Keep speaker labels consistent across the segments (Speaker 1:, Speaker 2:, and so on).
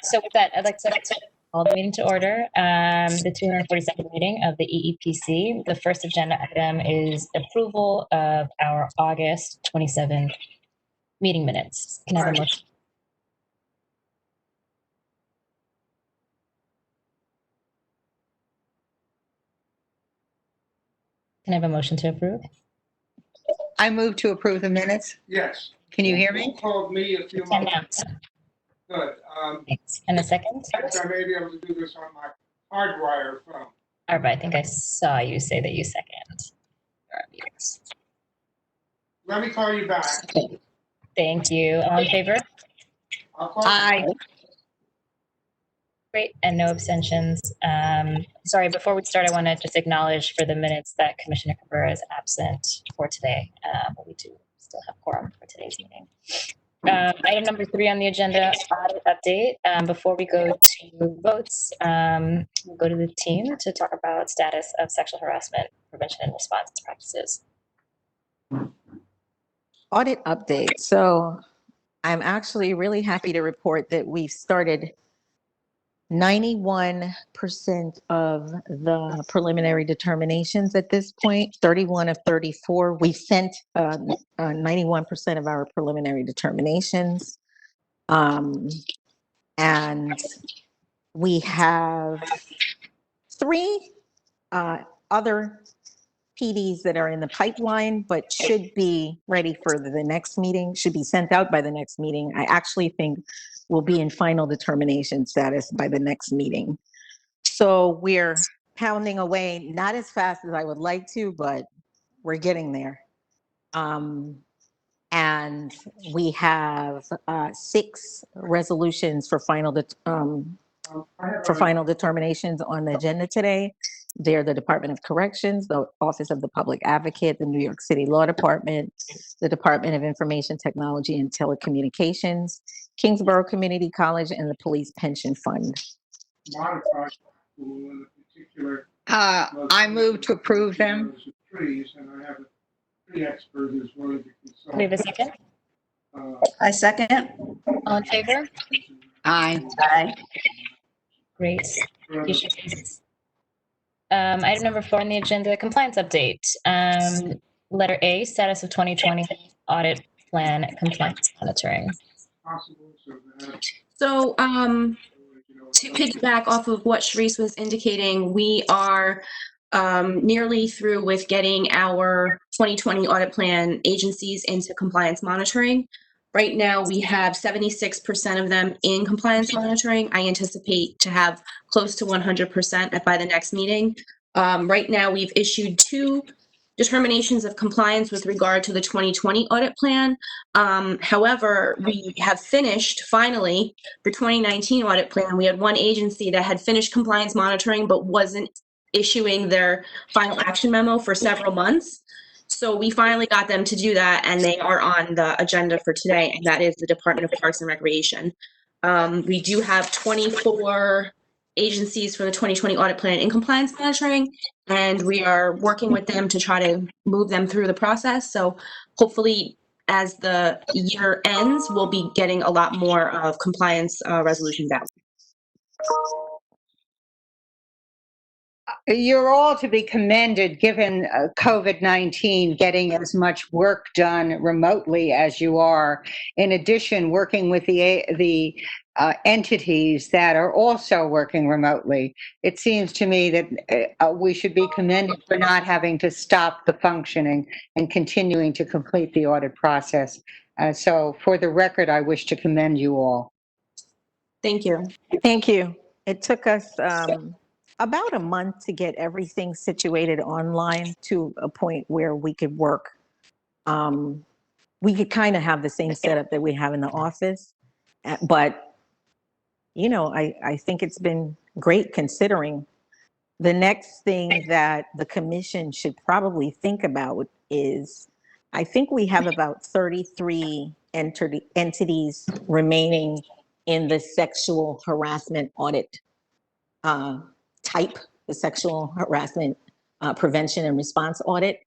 Speaker 1: So with that, I'd like to call the meeting to order. The 242nd meeting of the EEPC. The first agenda item is approval of our August 27th meeting minutes. Can I have a motion? Can I have a motion to approve?
Speaker 2: I move to approve the minutes.
Speaker 3: Yes.
Speaker 2: Can you hear
Speaker 3: You
Speaker 2: me?
Speaker 3: called me a few
Speaker 1: And
Speaker 3: months
Speaker 1: now,
Speaker 3: ago. Good.
Speaker 1: thanks. And a second?
Speaker 3: I may be able to do this on my hardwire phone.
Speaker 1: All right, I think I saw you say that you second.
Speaker 3: Let me call you back.
Speaker 1: Thank you. All in favor?
Speaker 3: I'll call
Speaker 2: Aye.
Speaker 1: Great, and no abstentions. Sorry, before we start, I want to just acknowledge for the minutes that Commissioner Cabrera is absent for today, but we do still have quorum for today's meeting. Item number 3 on the agenda, audit update. Before we go to votes, we'll go to the team to talk about status of sexual harassment prevention and response practices.
Speaker 4: Audit update. So I'm actually really happy to report that we've started 91% of the preliminary determinations at this point, 31 of 34. We sent 91% of our preliminary determinations. And we have 3 other PDs that are in the pipeline, but should be ready for the next meeting, should be sent out by the next meeting. I actually think we'll be in final determination status by the next meeting. So we're pounding away, not as fast as I would like to, but we're getting there. And we have 6 resolutions for final determinations on the agenda today. They're the Department of Corrections, the Office of the Public Advocate, the New York City Law Department, the Department of Information Technology and Telecommunications, Kingsborough Community College, and the Police Pension Fund.
Speaker 3: Modify in a particular.
Speaker 2: I move to approve them.
Speaker 3: Trees, and I have a tree expert who's willing to consult.
Speaker 1: We have a second?
Speaker 5: I second.
Speaker 1: All in favor?
Speaker 2: Aye.
Speaker 5: Aye.
Speaker 1: Great. Motion passes. Item number 4 on the agenda, compliance update. Letter A, status of 2020 audit plan compliance monitoring.
Speaker 3: Possible, so that,
Speaker 6: So
Speaker 3: you know,
Speaker 6: to piggyback off of what Sharice was indicating, we are nearly through with getting our 2020 audit plan agencies into compliance monitoring. Right now, we have 76% of them in compliance monitoring. I anticipate to have close to 100% by the next meeting. Right now, we've issued 2 determinations of compliance with regard to the 2020 audit plan. However, we have finished finally the 2019 audit plan. We had one agency that had finished compliance monitoring but wasn't issuing their final action memo for several months. So we finally got them to do that, and they are on the agenda for today, and that is the Department of Parks and Recreation. We do have 24 agencies for the 2020 audit plan in compliance monitoring, and we are working with them to try to move them through the process. So hopefully, as the year ends, we'll be getting a lot more of compliance resolutions out.
Speaker 2: You're all to be commended, given COVID-19, getting as much work done remotely as you are. In addition, working with the entities that are also working remotely. It seems to me that we should be commended for not having to stop the functioning and continuing to complete the audit process. So for the record, I wish to commend you all.
Speaker 6: Thank you.
Speaker 4: Thank you. It took us about a month to get everything situated online to a point where we could work. We could kind of have the same setup that we have in the office, but you know, I think it's been great considering. The next thing that the commission should probably think about is, I think we have about 33 entities remaining in the sexual harassment audit type, the sexual harassment prevention and response audit.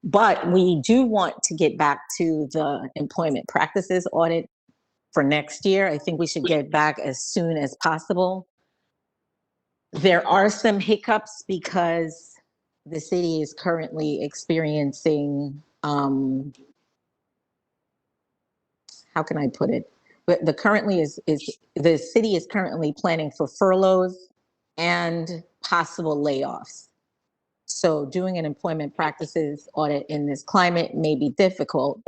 Speaker 4: But we do want to get back to the employment practices audit for next year. I think we should get back as soon as possible. There are some hiccups because the city is currently experiencing, how can I put it? But the city is currently planning for furloughs and possible layoffs. So doing an employment practices audit in this climate may be difficult.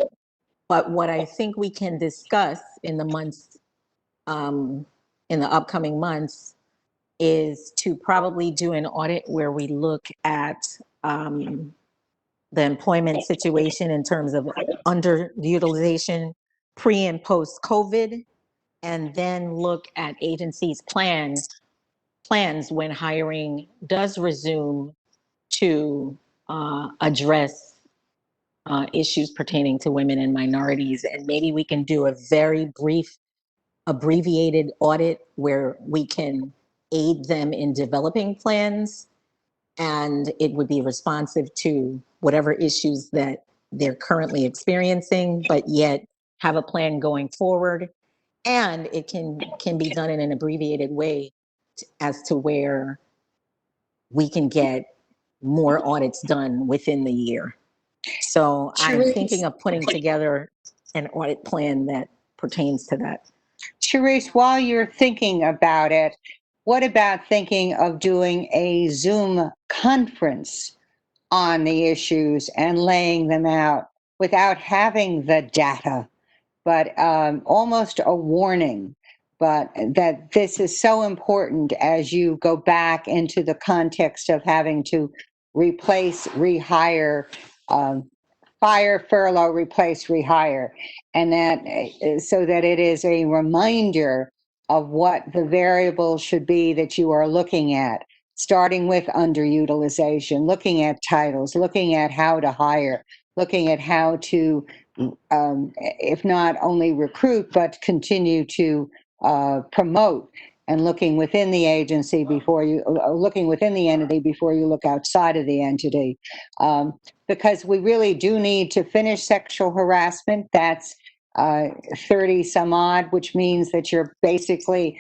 Speaker 4: But what I think we can discuss in the months, in the upcoming months, is to probably do an audit where we look at the employment situation in terms of underutilization pre and post COVID, and then look at agencies' plans when hiring does resume to address issues pertaining to women and minorities. And maybe we can do a very brief, abbreviated audit where we can aid them in developing plans, and it would be responsive to whatever issues that they're currently experiencing, but yet have a plan going forward. And it can be done in an abbreviated way as to where we can get more audits done within the year. So I'm
Speaker 6: Therese.
Speaker 4: thinking of putting together an audit plan that pertains to that.
Speaker 2: Sharice, while you're thinking about it, what about thinking of doing a Zoom conference on the issues and laying them out without having the data, but almost a warning, but that this is so important as you go back into the context of having to replace, rehire, fire, furlough, replace, rehire, and that so that it is a reminder of what the variables should be that you are looking at, starting with underutilization, looking at titles, looking at how to hire, looking at how to, if not only recruit, but continue to promote, and looking within the agency before you, looking within the entity before you look outside of the entity. Because we really do need to finish sexual harassment. That's 30 some odd, which means that you're basically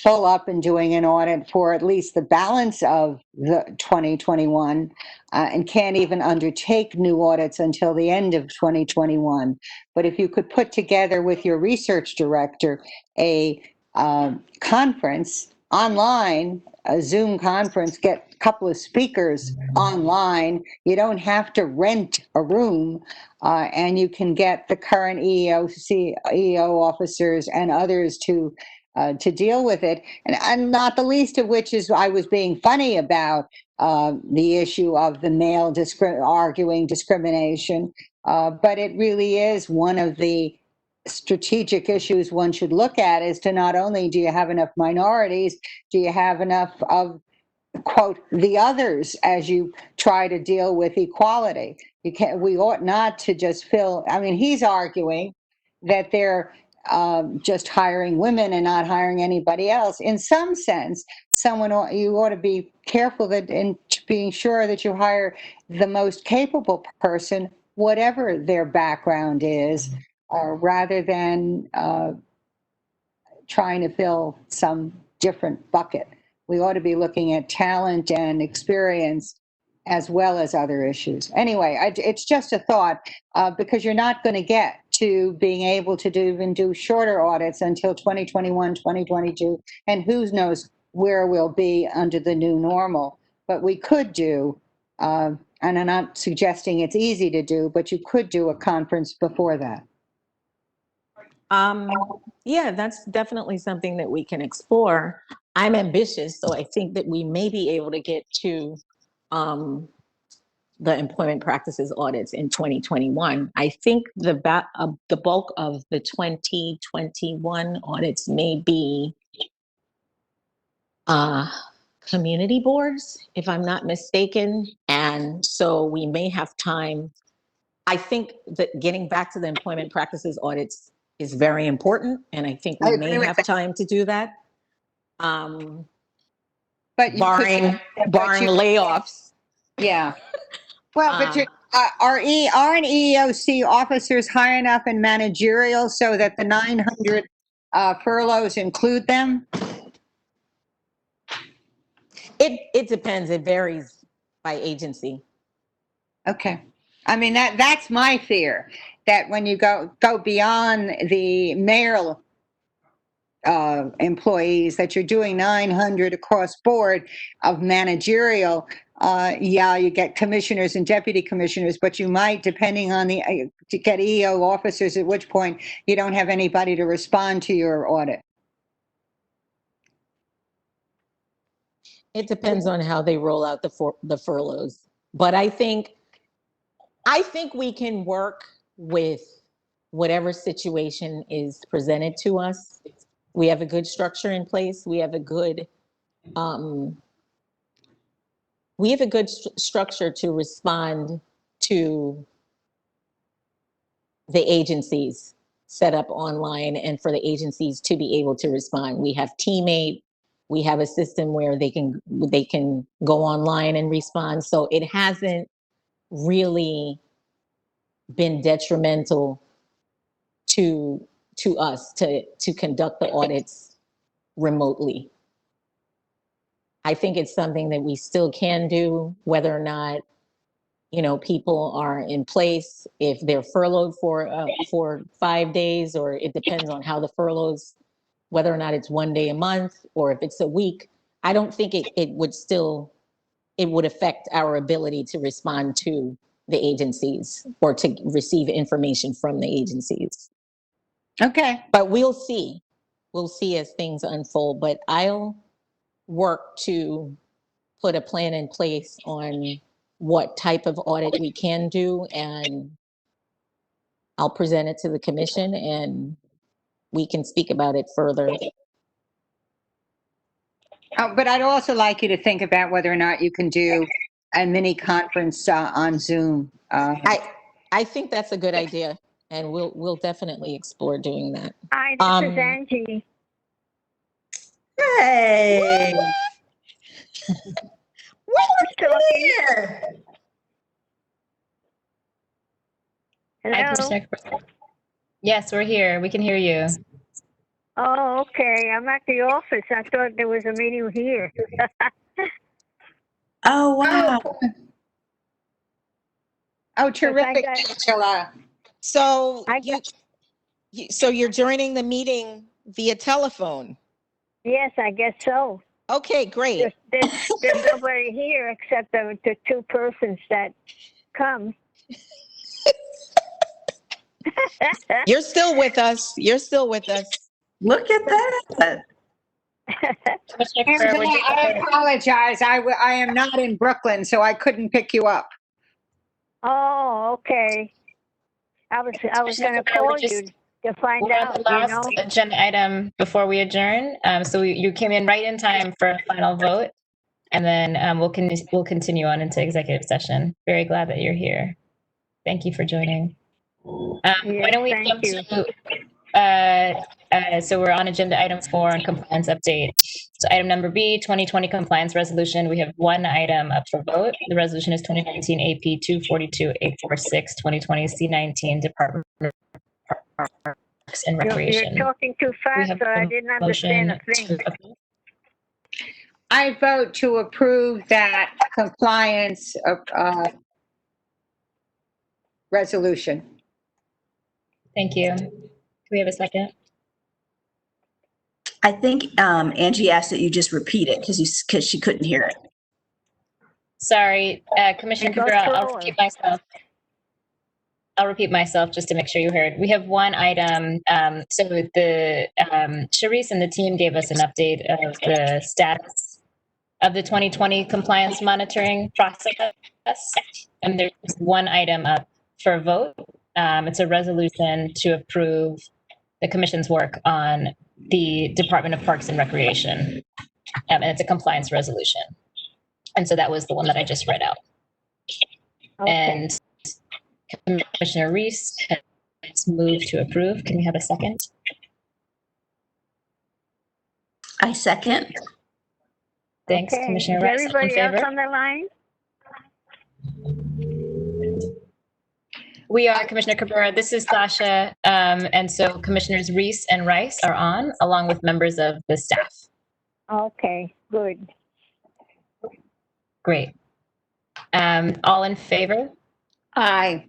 Speaker 2: full up and doing an audit for at least the balance of the 2021, and can't even undertake new audits until the end of 2021. But if you could put together with your research director a conference online, a Zoom conference, get a couple of speakers online. You don't have to rent a room, and you can get the current EEO officers and others to deal with it. And not the least of which is I was being funny about the issue of the male arguing discrimination, but it really is one of the strategic issues one should look at, is to not only do you have enough minorities, do you have enough of, quote, the others as you try to deal with equality. We ought not to just fill, I mean, he's arguing that they're just hiring women and not hiring anybody else. In some sense, you ought to be careful that in being sure that you hire the most capable person, whatever their background is, rather than trying to fill some different bucket. We ought to be looking at talent and experience as well as other issues. Anyway, it's just a thought, because you're not going to get to being able to do shorter audits until 2021, 2022, and who knows where we'll be under the new normal. But we could do, and I'm not suggesting it's easy to do, but you could do a conference before that.
Speaker 4: Yeah, that's definitely something that we can explore. I'm ambitious, so I think that we may be able to get to the employment practices audits in 2021. I think the bulk of the 2021 audits may be community boards, if I'm not mistaken. And so we may have time. I think that getting back to the employment practices audits is very important, and I think we may have time to do that.
Speaker 2: But you
Speaker 4: barring layoffs.
Speaker 2: Yeah. Well, but aren't EEOC officers high enough and managerial so that the 900 furloughs include them?
Speaker 4: It depends. It varies by agency.
Speaker 2: Okay. I mean, that's my fear, that when you go beyond the mayor employees, that you're doing 900 across board of managerial. Yeah, you get commissioners and deputy commissioners, but you might, depending on to get EO officers, at which point you don't have anybody to respond to your audit.
Speaker 4: It depends on how they roll out the furloughs. But I think we can work with whatever situation is presented to us. We have a good structure in place. We have a good structure to respond to the agencies set up online, and for the agencies to be able to respond. We have Teammate. We have a system where they can go online and respond. So it hasn't really been detrimental to us to conduct the audits remotely. I think it's something that we still can do, whether or not, people are in place, if they're furloughed for 5 days, or it depends on how the furloughs, whether or not it's 1 day a month or if it's a week. I don't think it would affect our ability to respond to the agencies or to receive information from the agencies.
Speaker 2: Okay.
Speaker 4: But we'll see as things unfold. But I'll work to put a plan in place on what type of audit we can do, and I'll present it to the commission and we can speak about it further.
Speaker 2: But I'd also like you to think about whether or not you can do a mini conference on Zoom.
Speaker 4: I think that's a good idea, and we'll definitely explore doing that.
Speaker 7: Hi, this is Angie.
Speaker 5: Hey.
Speaker 7: Talking.
Speaker 1: Hi,
Speaker 7: Hello.
Speaker 1: Commissioner Cabral. Yes, we're here. We can hear you.
Speaker 7: Oh, okay. I'm at the office. I thought there was a meeting here.
Speaker 5: Oh, wow.
Speaker 2: Oh, terrific,
Speaker 7: got-
Speaker 2: Angela.
Speaker 8: So
Speaker 7: I
Speaker 8: you're joining the meeting via telephone.
Speaker 7: Yes, I guess so.
Speaker 8: Okay, great.
Speaker 7: There's nobody here except the two persons that come.
Speaker 8: You're still with us.
Speaker 5: Look at that.
Speaker 1: Commissioner Cabral,
Speaker 2: Angela,
Speaker 1: we're just
Speaker 2: I apologize. I am not in Brooklyn, so I couldn't pick you up.
Speaker 7: Oh, okay. I was
Speaker 1: Commissioner
Speaker 7: going to
Speaker 1: Cabral,
Speaker 7: call you to find
Speaker 1: we're on
Speaker 7: out,
Speaker 1: the last agenda item before we adjourn. So you came in right in time for a final vote, and then we'll continue on into executive session. Very glad that you're here. Thank you for joining. Why don't we
Speaker 7: thank
Speaker 1: jump
Speaker 7: you.
Speaker 1: to, so we're on agenda item 4 on compliance update. So item number B, 2020 compliance resolution. We have one item up for vote. The resolution is 2019 AP 242-846, 2020 C19 Department of Parks and Recreation.
Speaker 7: You're talking too fast,
Speaker 1: have
Speaker 7: so I
Speaker 1: a
Speaker 7: didn't understand a
Speaker 1: Motion
Speaker 7: thing.
Speaker 1: to approve.
Speaker 2: I vote to approve that compliance resolution.
Speaker 1: Thank you. Do we have a second?
Speaker 5: I think Angie asked that you just repeat it because she couldn't hear it.
Speaker 1: Sorry, Commissioner
Speaker 7: Go
Speaker 1: Cabral, I'll
Speaker 7: slower.
Speaker 1: repeat myself. I'll repeat myself just to make sure you heard. We have one item. So the Sharice and the team gave us an update of the status of the 2020 compliance monitoring process. And there's one item up for a vote. It's a resolution to approve the commission's work on the Department of Parks and Recreation. And it's a compliance resolution. And so that was the one that I just read out.
Speaker 7: Okay.
Speaker 1: And Commissioner Reese has moved to approve. Can we have a second?
Speaker 5: I second.
Speaker 1: Thanks,
Speaker 7: Okay.
Speaker 1: Commissioner
Speaker 7: Is
Speaker 1: Rice. All in
Speaker 7: everybody else
Speaker 1: favor?
Speaker 7: on the line?
Speaker 1: We are Commissioner Cabrera. This is Sasha. And so Commissioners Reese and Rice are on, along with members of the staff.
Speaker 7: Okay, good.
Speaker 1: Great. All in favor?
Speaker 2: Aye.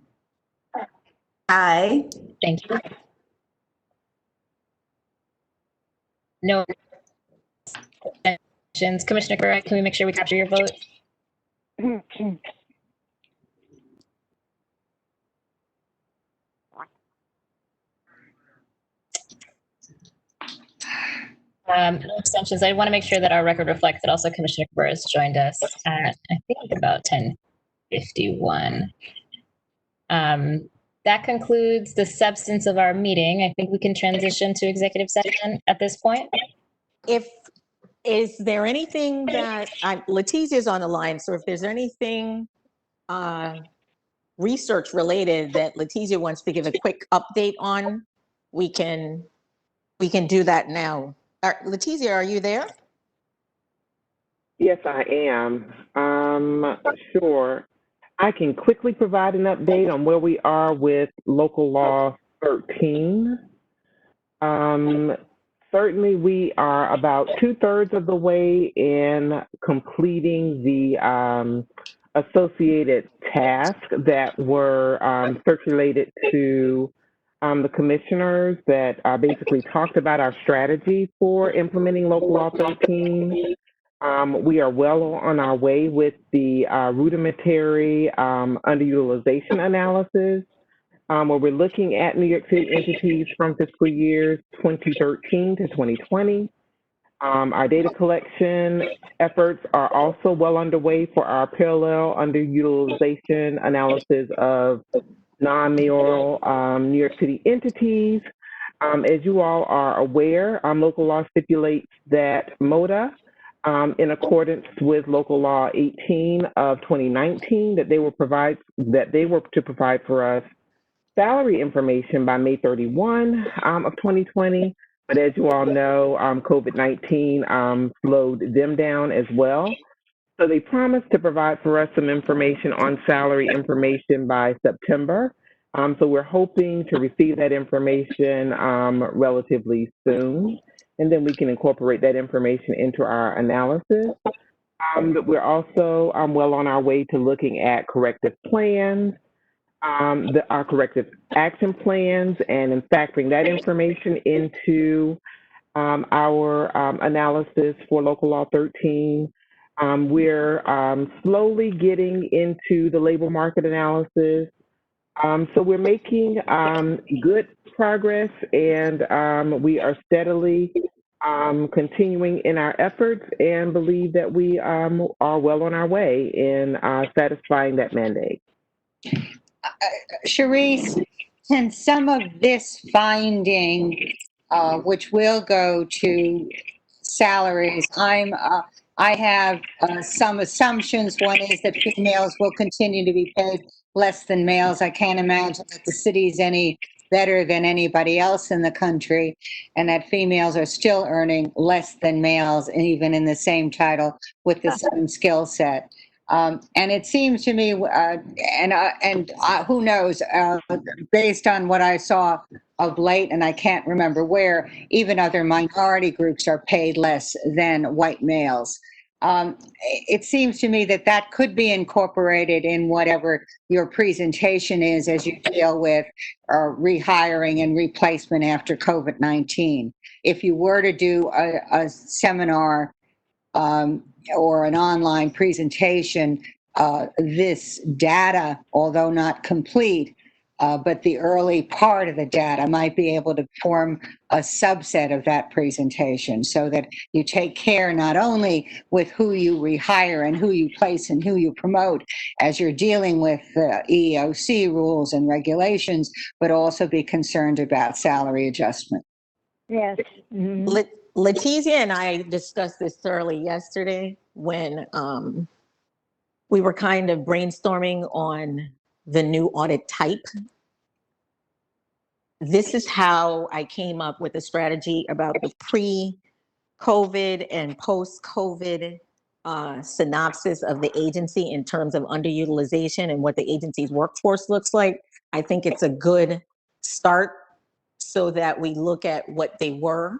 Speaker 5: Aye.
Speaker 1: Thank you. No abstentions. Commissioner Cabrera, can we make sure we capture your vote? No abstentions. I want to make sure that our record reflects that also Commissioner Cabrera has joined us at, I think, about 10:51. That concludes the substance of our meeting. I think we can transition to executive session at this point.
Speaker 4: Is there anything that, Letitia's on the line, so if there's anything research related that Letitia wants to give a quick update on, we can do that now. Letitia, are you there?
Speaker 9: Yes, I am. Sure. I can quickly provide an update on where we are with local law 13. Certainly, we are about 2/3 of the way in completing the associated tasks that were circulated to the commissioners that basically talked about our strategy for implementing local law 13. We are well on our way with the rudimentary underutilization analysis, where we're looking at New York City entities from fiscal years 2013 to 2020. Our data collection efforts are also well underway for our parallel underutilization analysis of non-mayoral New York City entities. As you all are aware, local law stipulates that MOTA, in accordance with local law 18 of 2019, that they were to provide for us salary information by May 31 of 2020. But as you all know, COVID-19 slowed them down as well. So they promised to provide for us some information on salary information by September. So we're hoping to receive that information relatively soon, and then we can incorporate that information into our analysis. We're also well on our way to looking at corrective plans, our corrective action plans, and in factoring that information into our analysis for local law 13. We're slowly getting into the labor market analysis. So we're making good progress, and we are steadily continuing in our efforts and believe that we are well on our way in satisfying that mandate.
Speaker 2: Sharice, can some of this finding, which will go to salaries, I have some assumptions. One is that females will continue to be paid less than males. I can't imagine that the city's any better than anybody else in the country, and that females are still earning less than males, even in the same title with the same skill set. And it seems to me, who knows, based on what I saw of late, and I can't remember where, even other minority groups are paid less than white males. It seems to me that that could be incorporated in whatever your presentation is as you deal with rehiring and replacement after COVID-19. If you were to do a seminar or an online presentation, this data, although not complete, but the early part of the data might be able to form a subset of that presentation so that you take care not only with who you rehire and who you place and who you promote as you're dealing with the EEOC rules and regulations, but also be concerned about salary adjustment.
Speaker 7: Yes. Mhm.
Speaker 4: Leticia and I discussed this thoroughly yesterday when we were kind of brainstorming on the new audit type. This is how I came up with a strategy about the pre-COVID and post-COVID synopsis of the agency in terms of underutilization and what the agency's workforce looks like. I think it's a good start so that we look at what they were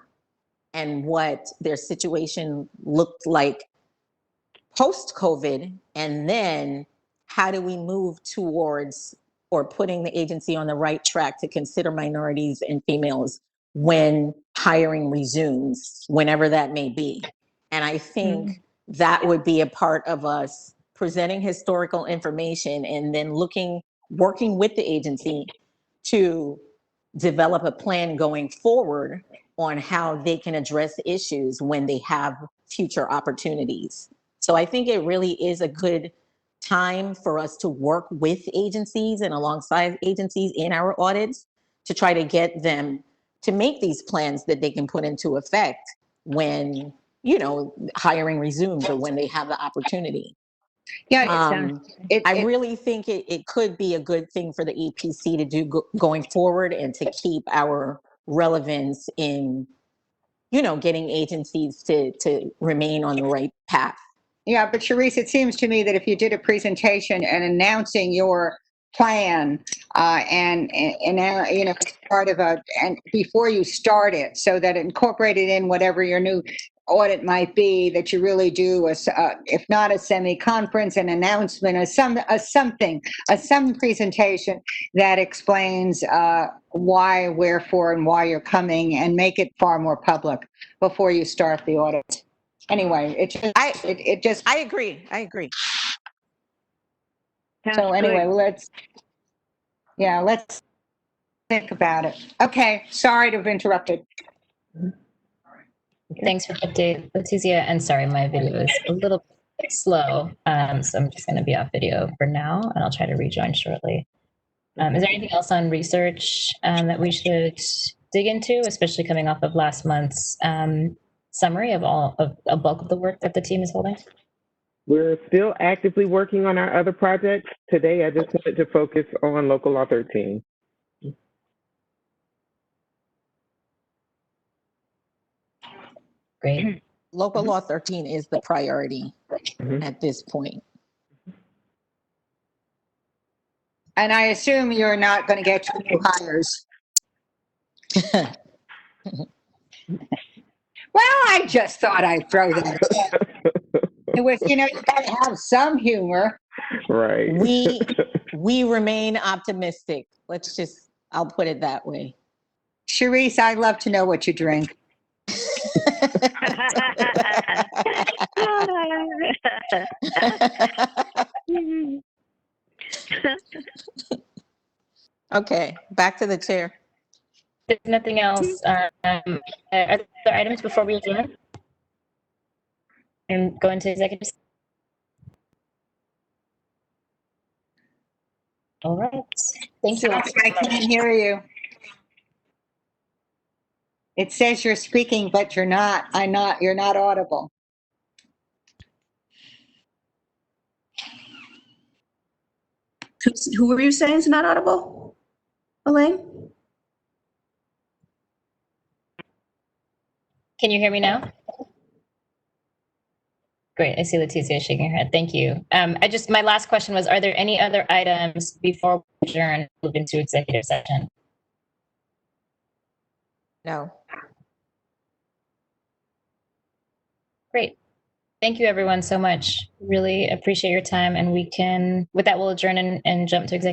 Speaker 4: and what their situation looked like post-COVID, and then how do we move towards or putting the agency on the right track to consider minorities and females when hiring resumes, whenever that may be. And I think that would be a part of us presenting historical information and then working with the agency to develop a plan going forward on how they can address issues when they have future opportunities. So I think it really is a good time for us to work with agencies and alongside agencies in our audits to try to get them to make these plans that they can put into effect when, hiring resumes or when they have the opportunity.
Speaker 2: Yeah,
Speaker 4: I really think it could be a good thing for the EPC to do going forward and to keep our relevance in, getting agencies to remain on the right path.
Speaker 2: yeah, but Sharice, it seems to me that if you did a presentation and announcing your plan and part of and before you start it, so that it incorporated in whatever your new audit might be, that you really do if not a semi-conference, an announcement, some presentation that explains why, wherefore, and why you're coming, and make it far more public before you start the audit. Anyway,
Speaker 4: I agree.
Speaker 2: So anyway, let's think about it. Okay, sorry to have interrupted.
Speaker 1: Thanks for the update, Letizia. And sorry, my video is a little bit slow. So I'm just going to be off video for now, and I'll try to rejoin shortly. Is there anything else on research that we should dig into, especially coming off of last month's summary of a bulk of the work that the team is holding?
Speaker 9: We're still actively working on our other projects. Today, I just wanted to focus on Local Law 13.
Speaker 1: Great.
Speaker 4: Local Law 13 is the priority at this point.
Speaker 2: And I assume you're not going to get two new hires. Well, I just thought I'd throw that. It was, you got to have some humor.
Speaker 9: Right.
Speaker 4: We remain optimistic. I'll put it that way.
Speaker 2: Sharice, I'd love to know what you drink.
Speaker 4: Okay, back to the chair.
Speaker 1: There's nothing else. Are there items before we adjourn? And go into executive. All right. Thank you.
Speaker 2: I can't hear you. It says you're speaking, but you're not. You're not audible.
Speaker 5: Who were you saying is not audible? Elaine?
Speaker 1: Can you hear me now? Great. I see Letizia shaking her head. Thank you. My last question was, are there any other items before we adjourn, move into executive session?
Speaker 4: No.
Speaker 1: Great. Thank you everyone so much. Really appreciate your time, and with that, we'll adjourn and jump to executive